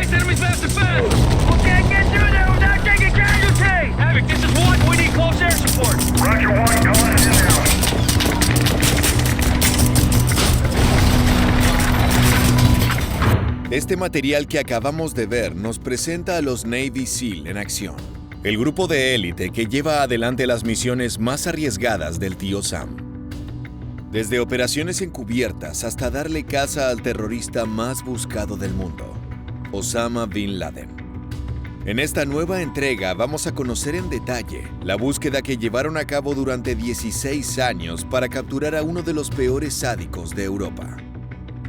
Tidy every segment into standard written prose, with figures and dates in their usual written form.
Guys, enemies massive fast! We can't get through there without taking casualties! Havoc, this is 1. We need close air support. Roger 1, going in now. Este material que acabamos de ver nos presenta a los Navy SEAL en acción. El grupo de élite que lleva adelante las misiones más arriesgadas del tío Sam. Desde operaciones encubiertas hasta darle caza al terrorista más buscado del mundo, Osama Bin Laden. En esta nueva entrega vamos a conocer en detalle la búsqueda que llevaron a cabo durante 16 años para capturar a uno de los peores sádicos de Europa,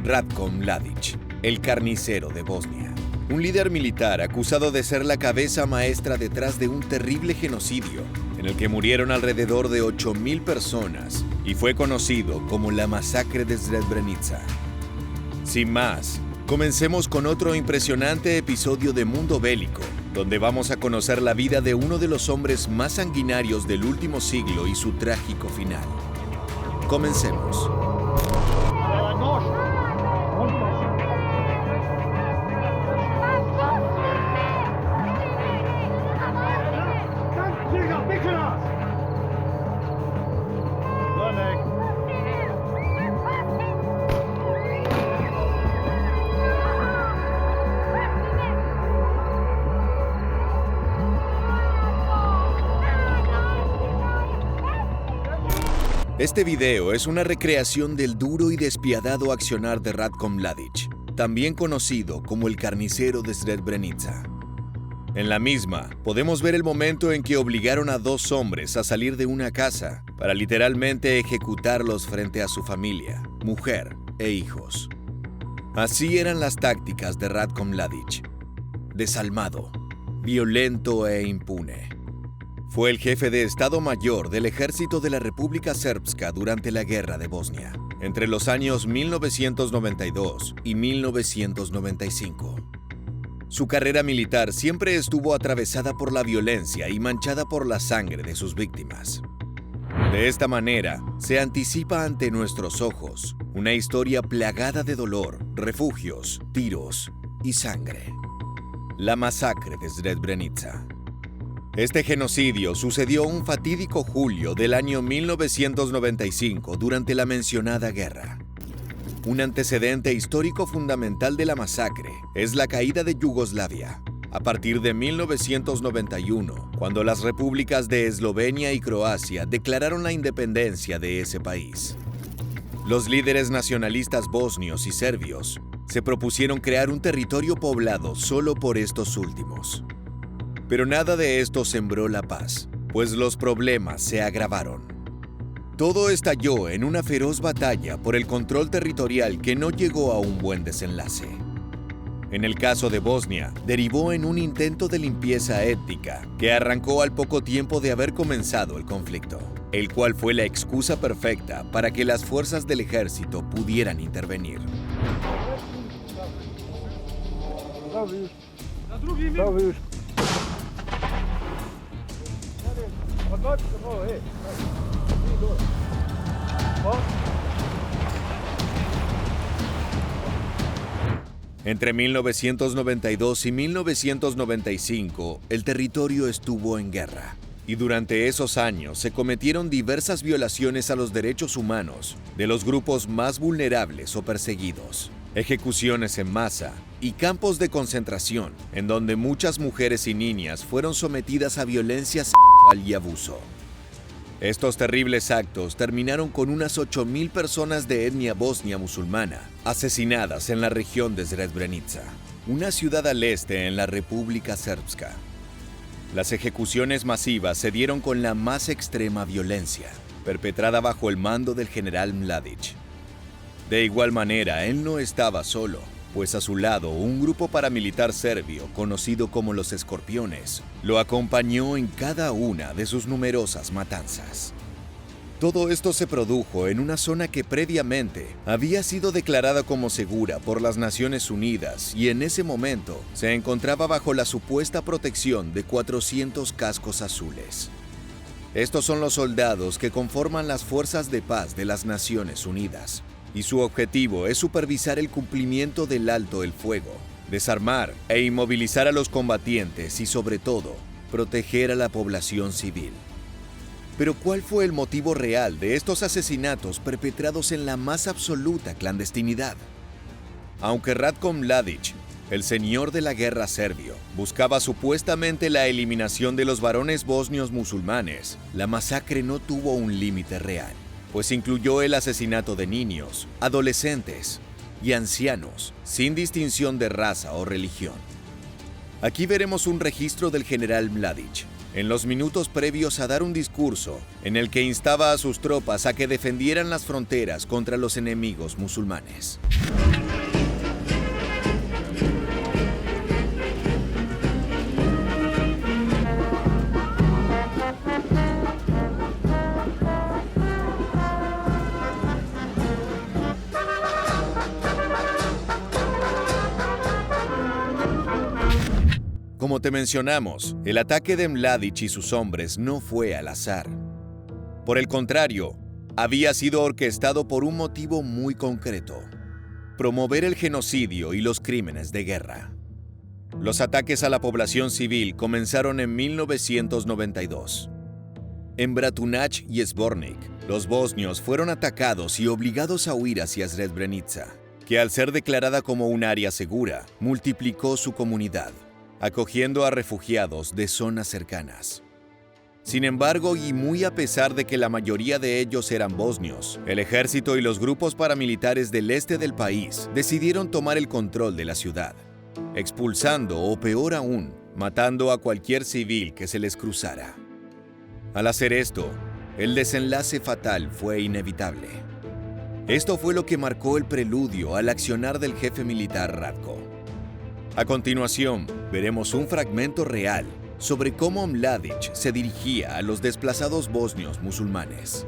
Ratko Mladic, el carnicero de Bosnia. Un líder militar acusado de ser la cabeza maestra detrás de un terrible genocidio en el que murieron alrededor de 8.000 personas y fue conocido como la masacre de Srebrenica. Sin más, comencemos con otro impresionante episodio de Mundo Bélico, donde vamos a conocer la vida de uno de los hombres más sanguinarios del último siglo y su trágico final. Comencemos. Este video es una recreación del duro y despiadado accionar de Ratko Mladic, también conocido como el carnicero de Srebrenica. En la misma, podemos ver el momento en que obligaron a 2 hombres a salir de una casa para literalmente ejecutarlos frente a su familia, mujer e hijos. Así eran las tácticas de Ratko Mladic: desalmado, violento e impune. Fue el jefe de Estado Mayor del Ejército de la República Srpska durante la Guerra de Bosnia, entre los años 1992 y 1995. Su carrera militar siempre estuvo atravesada por la violencia y manchada por la sangre de sus víctimas. De esta manera, se anticipa ante nuestros ojos una historia plagada de dolor, refugios, tiros y sangre. La masacre de Srebrenica. Este genocidio sucedió un fatídico julio del año 1995 durante la mencionada guerra. Un antecedente histórico fundamental de la masacre es la caída de Yugoslavia, a partir de 1991, cuando las repúblicas de Eslovenia y Croacia declararon la independencia de ese país. Los líderes nacionalistas bosnios y serbios se propusieron crear un territorio poblado solo por estos últimos. Pero nada de esto sembró la paz, pues los problemas se agravaron. Todo estalló en una feroz batalla por el control territorial que no llegó a un buen desenlace. En el caso de Bosnia, derivó en un intento de limpieza étnica que arrancó al poco tiempo de haber comenzado el conflicto, el cual fue la excusa perfecta para que las fuerzas del ejército pudieran intervenir. Entre 1992 y 1995, el territorio estuvo en guerra, y durante esos años se cometieron diversas violaciones a los derechos humanos de los grupos más vulnerables o perseguidos, ejecuciones en masa y campos de concentración en donde muchas mujeres y niñas fueron sometidas a violencia sexual y abuso. Estos terribles actos terminaron con unas 8.000 personas de etnia bosnia musulmana asesinadas en la región de Srebrenica, una ciudad al este en la República Srpska. Las ejecuciones masivas se dieron con la más extrema violencia, perpetrada bajo el mando del general Mladic. De igual manera, él no estaba solo, pues a su lado un grupo paramilitar serbio conocido como los Escorpiones lo acompañó en cada una de sus numerosas matanzas. Todo esto se produjo en una zona que previamente había sido declarada como segura por las Naciones Unidas y en ese momento se encontraba bajo la supuesta protección de 400 cascos azules. Estos son los soldados que conforman las fuerzas de paz de las Naciones Unidas, y su objetivo es supervisar el cumplimiento del alto el fuego desarmar e inmovilizar a los combatientes y, sobre todo, proteger a la población civil. Pero ¿cuál fue el motivo real de estos asesinatos perpetrados en la más absoluta clandestinidad? Aunque Ratko Mladić, el señor de la guerra serbio, buscaba supuestamente la eliminación de los varones bosnios musulmanes, la masacre no tuvo un límite real, pues incluyó el asesinato de niños, adolescentes y ancianos, sin distinción de raza o religión. Aquí veremos un registro del general Mladić, en los minutos previos a dar un discurso en el que instaba a sus tropas a que defendieran las fronteras contra los enemigos musulmanes. Como te mencionamos, el ataque de Mladić y sus hombres no fue al azar. Por el contrario, había sido orquestado por un motivo muy concreto: promover el genocidio y los crímenes de guerra. Los ataques a la población civil comenzaron en 1992. En Bratunac y Zvornik, los bosnios fueron atacados y obligados a huir hacia Srebrenica, que al ser declarada como un área segura, multiplicó su comunidad, acogiendo a refugiados de zonas cercanas. Sin embargo, y muy a pesar de que la mayoría de ellos eran bosnios, el ejército y los grupos paramilitares del este del país decidieron tomar el control de la ciudad, expulsando o peor aún, matando a cualquier civil que se les cruzara. Al hacer esto, el desenlace fatal fue inevitable. Esto fue lo que marcó el preludio al accionar del jefe militar Ratko. A continuación, veremos un fragmento real sobre cómo Mladić se dirigía a los desplazados bosnios musulmanes.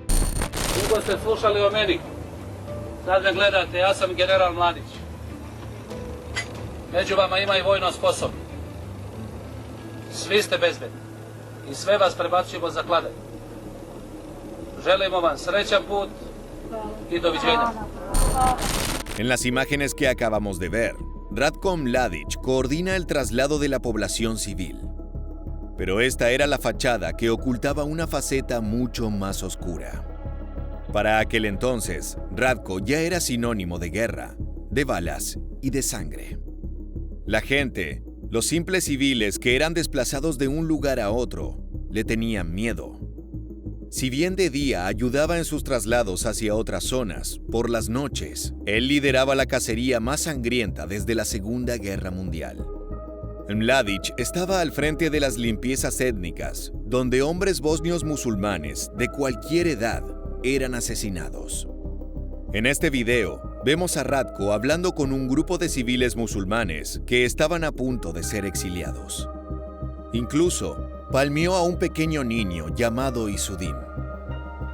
Dugo ste slušali o meni. Sad me gledate, ja sam general Mladić. Među vama ima i vojno sposobni. Svi ste bezbedni i sve vas prebacujemo za kladanje. Želimo vam srećan put y doviđenja. En las imágenes que acabamos de ver, Ratko Mladić coordina el traslado de la población civil. Pero esta era la fachada que ocultaba una faceta mucho más oscura. Para aquel entonces, Ratko ya era sinónimo de guerra, de balas y de sangre. La gente, los simples civiles que eran desplazados de un lugar a otro, le tenían miedo. Si bien de día ayudaba en sus traslados hacia otras zonas, por las noches, él lideraba la cacería más sangrienta desde la Segunda Guerra Mundial. Mladić estaba al frente de las limpiezas étnicas, donde hombres bosnios musulmanes de cualquier edad eran asesinados. En este video, vemos a Ratko hablando con un grupo de civiles musulmanes que estaban a punto de ser exiliados. Incluso, palmeó a un pequeño niño llamado Isudin.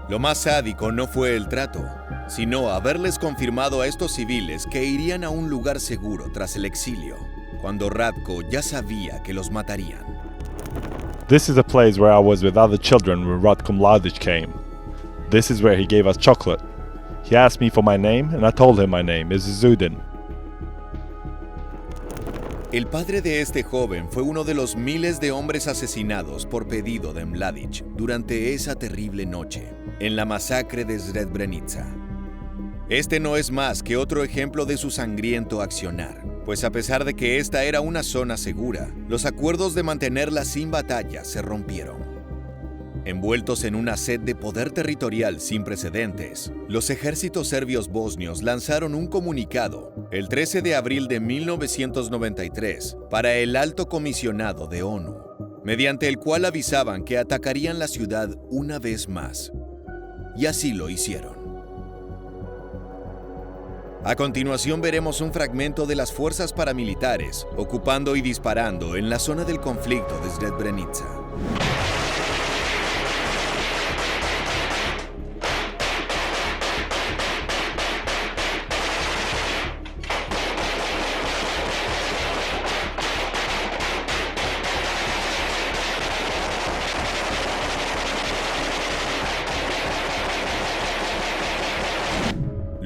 Lo más sádico no fue el trato, sino haberles confirmado a estos civiles que irían a un lugar seguro tras el exilio, cuando Ratko ya sabía que los matarían. This is the place where I was with other children when Ratko Mladić came. This is where he gave us chocolate. He asked me for my name and I told him my name is Izudin. El padre de este joven fue uno de los miles de hombres asesinados por pedido de Mladić durante esa terrible noche, en la masacre de Srebrenica. Este no es más que otro ejemplo de su sangriento accionar, pues a pesar de que esta era una zona segura, los acuerdos de mantenerla sin batalla se rompieron. Envueltos en una sed de poder territorial sin precedentes, los ejércitos serbios bosnios lanzaron un comunicado el 13 de abril de 1993 para el Alto Comisionado de ONU, mediante el cual avisaban que atacarían la ciudad una vez más. Y así lo hicieron. A continuación veremos un fragmento de las fuerzas paramilitares ocupando y disparando en la zona del conflicto de Srebrenica.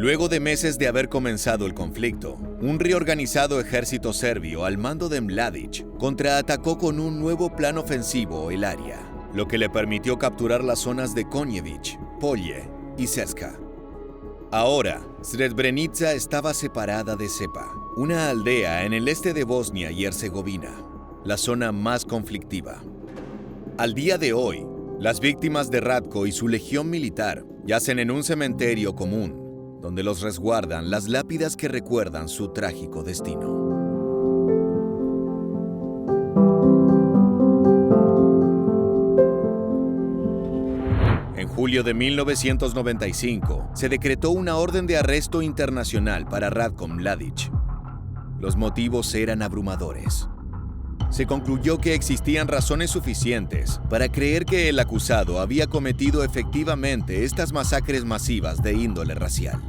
Luego de meses de haber comenzado el conflicto, un reorganizado ejército serbio al mando de Mladić contraatacó con un nuevo plan ofensivo el área, lo que le permitió capturar las zonas de Konjević, Polje y Cerska. Ahora, Srebrenica estaba separada de Zepa, una aldea en el este de Bosnia y Herzegovina, la zona más conflictiva. Al día de hoy, las víctimas de Ratko y su legión militar yacen en un cementerio común, donde los resguardan las lápidas que recuerdan su trágico destino. En julio de 1995, se decretó una orden de arresto internacional para Ratko Mladić. Los motivos eran abrumadores. Se concluyó que existían razones suficientes para creer que el acusado había cometido efectivamente estas masacres masivas de índole racial.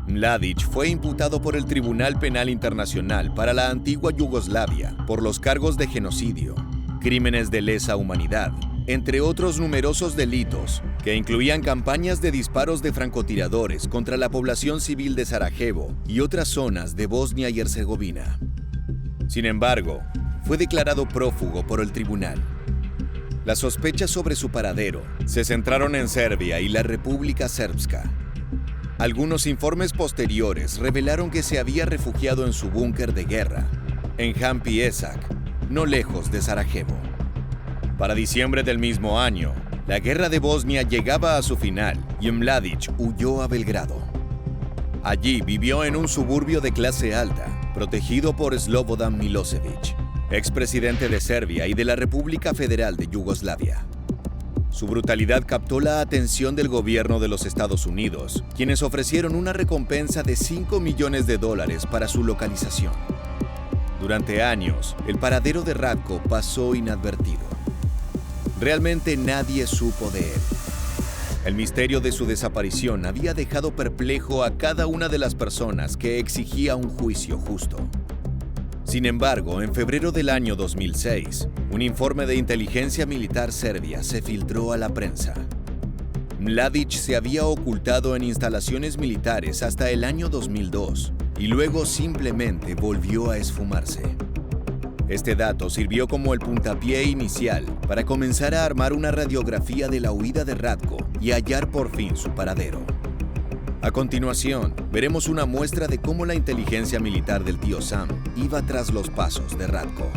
Mladić fue imputado por el Tribunal Penal Internacional para la antigua Yugoslavia por los cargos de genocidio, crímenes de lesa humanidad, entre otros numerosos delitos que incluían campañas de disparos de francotiradores contra la población civil de Sarajevo y otras zonas de Bosnia y Herzegovina. Sin embargo, fue declarado prófugo por el tribunal. Las sospechas sobre su paradero se centraron en Serbia y la República Srpska. Algunos informes posteriores revelaron que se había refugiado en su búnker de guerra, en Hampi Esak, no lejos de Sarajevo. Para diciembre del mismo año, la guerra de Bosnia llegaba a su final y Mladić huyó a Belgrado. Allí vivió en un suburbio de clase alta, protegido por Slobodan Milošević, expresidente de Serbia y de la República Federal de Yugoslavia. Su brutalidad captó la atención del gobierno de los Estados Unidos, quienes ofrecieron una recompensa de $5 millones para su localización. Durante años, el paradero de Ratko pasó inadvertido. Realmente nadie supo de él. El misterio de su desaparición había dejado perplejo a cada una de las personas que exigía un juicio justo. Sin embargo, en febrero del año 2006, un informe de inteligencia militar serbia se filtró a la prensa. Mladić se había ocultado en instalaciones militares hasta el año 2002 y luego simplemente volvió a esfumarse. Este dato sirvió como el puntapié inicial para comenzar a armar una radiografía de la huida de Ratko y hallar por fin su paradero. A continuación, veremos una muestra de cómo la inteligencia militar del tío Sam iba tras los pasos de Ratko.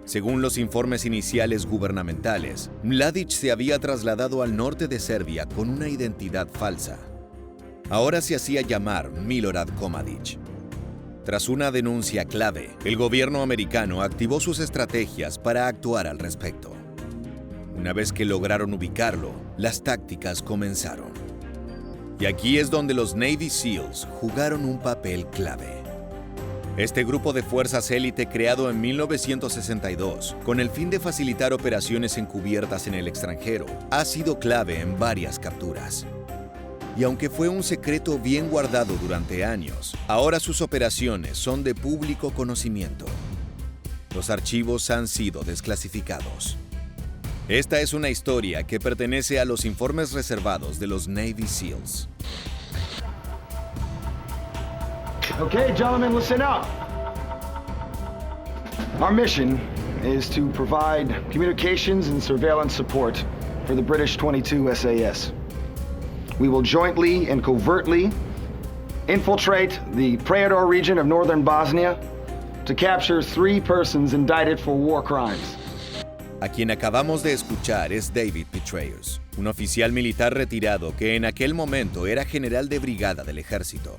Según los informes iniciales gubernamentales, Mladić se había trasladado al norte de Serbia con una identidad falsa. Ahora se hacía llamar Milorad Komadić. Tras una denuncia clave, el gobierno americano activó sus estrategias para actuar al respecto. Una vez que lograron ubicarlo, las tácticas comenzaron. Y aquí es donde los Navy SEALs jugaron un papel clave. Este grupo de fuerzas élite creado en 1962, con el fin de facilitar operaciones encubiertas en el extranjero, ha sido clave en varias capturas. Y aunque fue un secreto bien guardado durante años, ahora sus operaciones son de público conocimiento. Los archivos han sido desclasificados. Esta es una historia que pertenece a los informes reservados de los Navy SEALs. Okay, gentlemen, listen up. Our mission is to provide communications and surveillance support for the British 22 SAS. We will jointly and covertly infiltrate the Prijedor region of northern Bosnia to capture 3 persons indicted for war crimes. A quien acabamos de escuchar es David Petraeus, un oficial militar retirado que en aquel momento era general de brigada del ejército.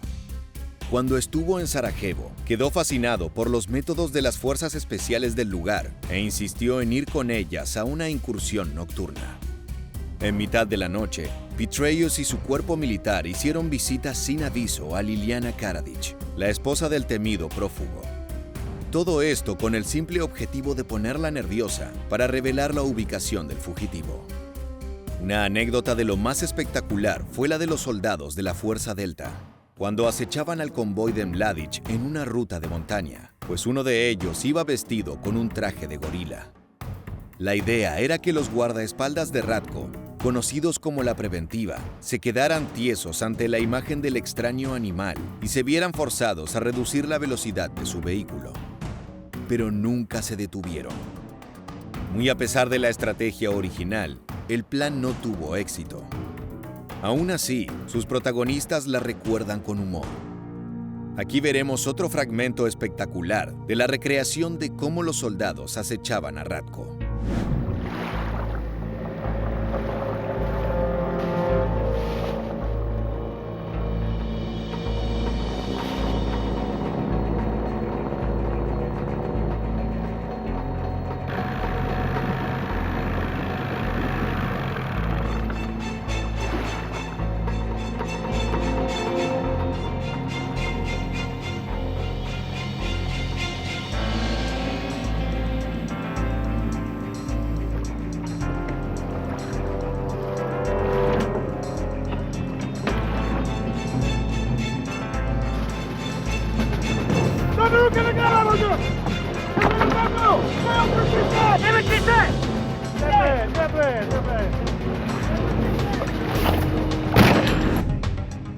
Cuando estuvo en Sarajevo, quedó fascinado por los métodos de las fuerzas especiales del lugar e insistió en ir con ellas a una incursión nocturna. En mitad de la noche, Petraeus y su cuerpo militar hicieron visitas sin aviso a Liliana Karadzic, la esposa del temido prófugo. Todo esto con el simple objetivo de ponerla nerviosa para revelar la ubicación del fugitivo. Una anécdota de lo más espectacular fue la de los soldados de la Fuerza Delta, cuando acechaban al convoy de Mladic en una ruta de montaña, pues uno de ellos iba vestido con un traje de gorila. La idea era que los guardaespaldas de Ratko, conocidos como la Preventiva, se quedaran tiesos ante la imagen del extraño animal y se vieran forzados a reducir la velocidad de su vehículo. Pero nunca se detuvieron. Muy a pesar de la estrategia original, el plan no tuvo éxito. Aún así, sus protagonistas la recuerdan con humor. Aquí veremos otro fragmento espectacular de la recreación de cómo los soldados acechaban a Ratko.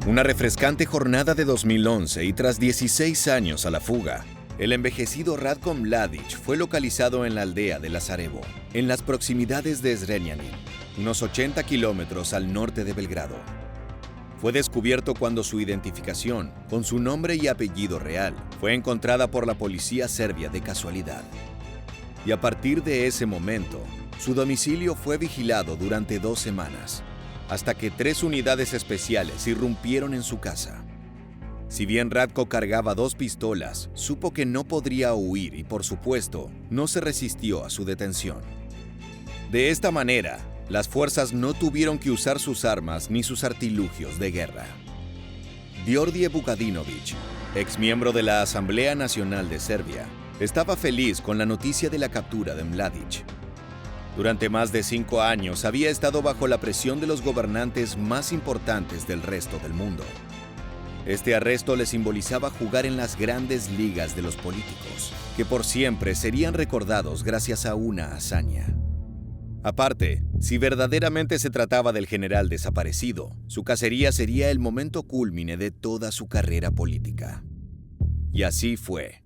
Una refrescante jornada de 2011 y tras 16 años a la fuga, el envejecido Ratko Mladic fue localizado en la aldea de Lazarevo, en las proximidades de Zrenjanin, unos 80 kilómetros al norte de Belgrado. Fue descubierto cuando su identificación, con su nombre y apellido real, fue encontrada por la policía serbia de casualidad. Y a partir de ese momento, su domicilio fue vigilado durante 2 semanas, hasta que 3 unidades especiales irrumpieron en su casa. Si bien Ratko cargaba 2 pistolas, supo que no podría huir y, por supuesto, no se resistió a su detención. De esta manera, las fuerzas no tuvieron que usar sus armas ni sus artilugios de guerra. Đorđe Vukadinović, exmiembro de la Asamblea Nacional de Serbia, estaba feliz con la noticia de la captura de Mladic. Durante más de 5 años había estado bajo la presión de los gobernantes más importantes del resto del mundo. Este arresto le simbolizaba jugar en las grandes ligas de los políticos, que por siempre serían recordados gracias a una hazaña. Aparte, si verdaderamente se trataba del general desaparecido, su cacería sería el momento cúlmine de toda su carrera política. Y así fue.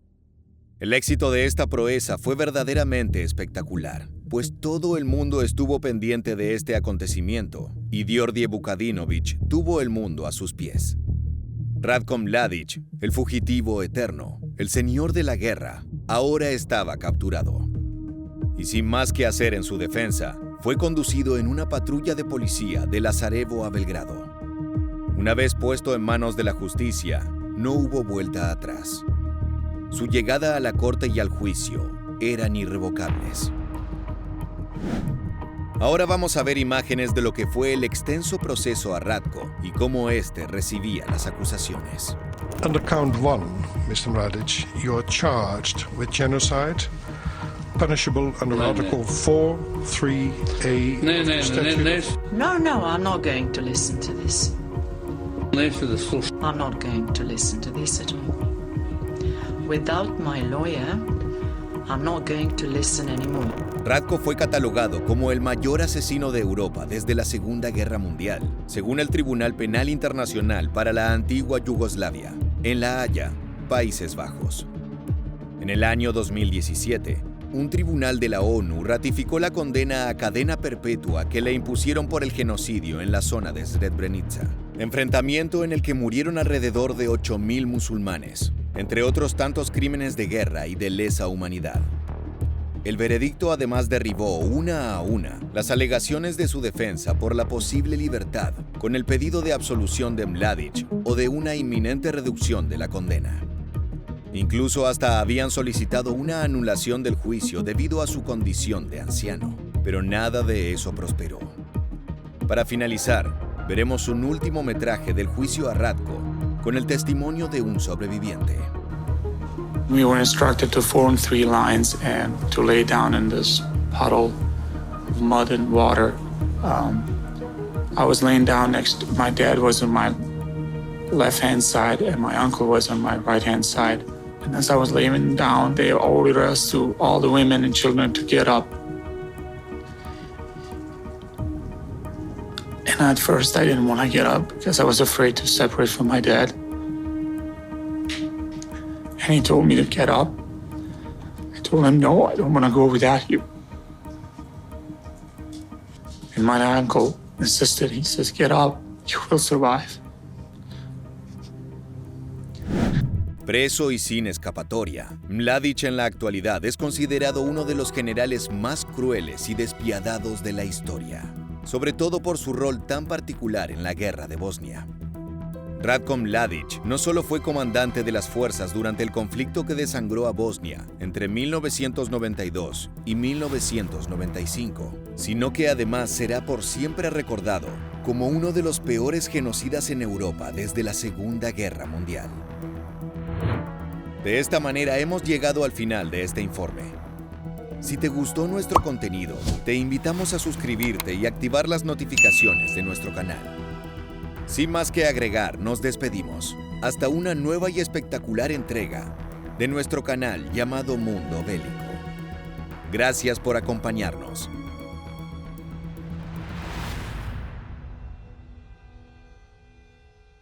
El éxito de esta proeza fue verdaderamente espectacular, pues todo el mundo estuvo pendiente de este acontecimiento y Đorđe Vukadinović tuvo el mundo a sus pies. Ratko Mladic, el fugitivo eterno, el señor de la guerra, ahora estaba capturado. Y sin más que hacer en su defensa, fue conducido en una patrulla de policía de Lazarevo a Belgrado. Una vez puesto en manos de la justicia, no hubo vuelta atrás. Su llegada a la corte y al juicio eran irrevocables. Ahora vamos a ver imágenes de lo que fue el extenso proceso a Ratko y cómo éste recibía las acusaciones. Under count 1, Mr. Mladic, you are charged with genocide, punishable under Article 4.3a statute. No, I'm not going to listen to this. I'm not going to listen to this at all. Without my lawyer, I'm not going to listen anymore. Ratko fue catalogado como el mayor asesino de Europa desde la Segunda Guerra Mundial, según el Tribunal Penal Internacional para la antigua Yugoslavia, en La Haya, Países Bajos. En el año 2017, un tribunal de la ONU ratificó la condena a cadena perpetua que le impusieron por el genocidio en la zona de Srebrenica, enfrentamiento en el que murieron alrededor de 8.000 musulmanes, entre otros tantos crímenes de guerra y de lesa humanidad. El veredicto además derribó una a una las alegaciones de su defensa por la posible libertad, con el pedido de absolución de Mladic o de una inminente reducción de la condena. Incluso hasta habían solicitado una anulación del juicio debido a su condición de anciano, pero nada de eso prosperó. Para finalizar, veremos un último metraje del juicio a Ratko con el testimonio de un sobreviviente. We were instructed to form 3 lines and to lay down in this puddle of mud and water. I was laying down next, my dad was on my left-hand side and my uncle was on my right-hand side. And as I was laying down, they ordered us to, all the women and children, to get up. And at first I didn't want to get up because I was afraid to separate from my dad. And he told me to get up. I told him, no, I don't want to go without you. And my uncle insisted. He says, get up, you will survive. Preso y sin escapatoria, Mladic en la actualidad es considerado uno de los generales más crueles y despiadados de la historia, sobre todo por su rol tan particular en la guerra de Bosnia. Ratko Mladic no solo fue comandante de las fuerzas durante el conflicto que desangró a Bosnia entre 1992 y 1995, sino que además será por siempre recordado como uno de los peores genocidas en Europa desde la Segunda Guerra Mundial. De esta manera hemos llegado al final de este informe. Si te gustó nuestro contenido, te invitamos a suscribirte y activar las notificaciones de nuestro canal. Sin más que agregar, nos despedimos. Hasta una nueva y espectacular entrega de nuestro canal llamado Mundo Bélico. Gracias por acompañarnos.